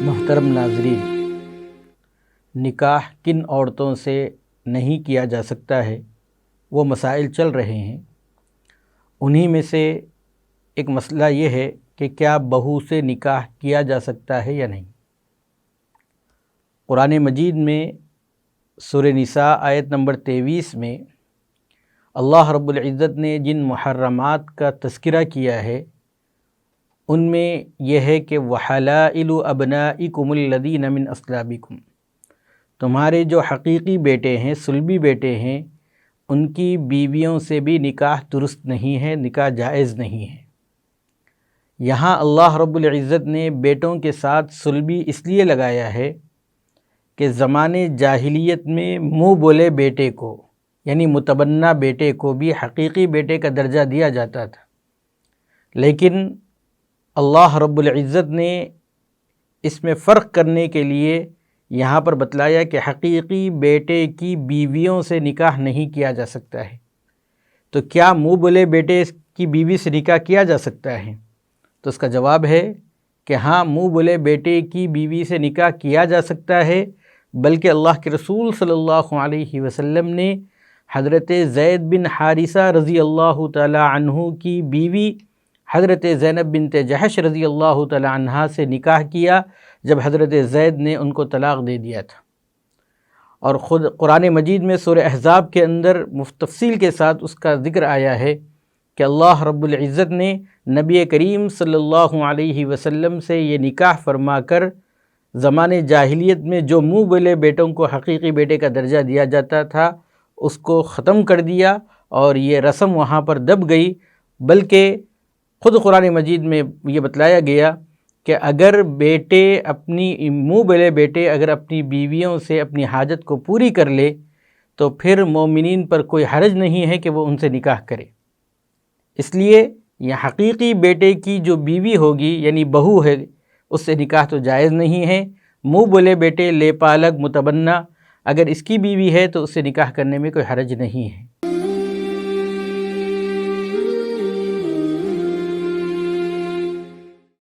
محترم ناظرین، نکاح کن عورتوں سے نہیں کیا جا سکتا ہے وہ مسائل چل رہے ہیں۔ انہی میں سے ایک مسئلہ یہ ہے کہ کیا بہو سے نکاح کیا جا سکتا ہے یا نہیں۔ قرآن مجید میں سورہ نساء آیت نمبر 23 میں اللہ رب العزت نے جن محرمات کا تذکرہ کیا ہے ان میں یہ ہے کہ وَحَلَائِلُ أَبْنَائِكُمُ الَّذِينَ مِنْ أَصْلَابِكُمْ، تمہارے جو حقیقی بیٹے ہیں، صلبی بیٹے ہیں، ان کی بیویوں سے بھی نکاح درست نہیں ہے، نکاح جائز نہیں ہے۔ یہاں اللہ رب العزت نے بیٹوں کے ساتھ صلبی اس لیے لگایا ہے کہ زمانے جاہلیت میں منہ بولے بیٹے کو یعنی متبنہ بیٹے کو بھی حقیقی بیٹے کا درجہ دیا جاتا تھا، لیکن اللہ رب العزت نے اس میں فرق کرنے کے لیے یہاں پر بتلایا کہ حقیقی بیٹے کی بیویوں سے نکاح نہیں کیا جا سکتا ہے۔ تو کیا منہ بولے بیٹے کی بیوی سے نکاح کیا جا سکتا ہے؟ تو اس کا جواب ہے کہ ہاں، منہ بولے بیٹے کی بیوی سے نکاح کیا جا سکتا ہے، بلکہ اللہ کے رسول صلی اللہ علیہ وسلم نے حضرت زید بن حارثہ رضی اللہ تعالی عنہ کی بیوی حضرت زینب بنت جحش رضی اللہ تعالی عنہا سے نکاح کیا جب حضرت زید نے ان کو طلاق دے دیا تھا۔ اور خود قرآن مجید میں سورہ احزاب کے اندر تفصیل کے ساتھ اس کا ذکر آیا ہے کہ اللہ رب العزت نے نبی کریم صلی اللہ علیہ وسلم سے یہ نکاح فرما کر زمانے جاہلیت میں جو منہ بولے بیٹوں کو حقیقی بیٹے کا درجہ دیا جاتا تھا اس کو ختم کر دیا، اور یہ رسم وہاں پر دب گئی۔ بلکہ خود قرآن مجید میں یہ بتلایا گیا کہ اگر بیٹے اپنی منہ بولے بیٹے اگر اپنی بیویوں سے اپنی حاجت کو پوری کر لے تو پھر مومنین پر کوئی حرج نہیں ہے کہ وہ ان سے نکاح کرے۔ اس لیے یہ حقیقی بیٹے کی جو بیوی ہوگی یعنی بہو ہے، اس سے نکاح تو جائز نہیں ہے۔ منہ بولے بیٹے لے پالک متبنہ اگر اس کی بیوی ہے تو اس سے نکاح کرنے میں کوئی حرج نہیں ہے۔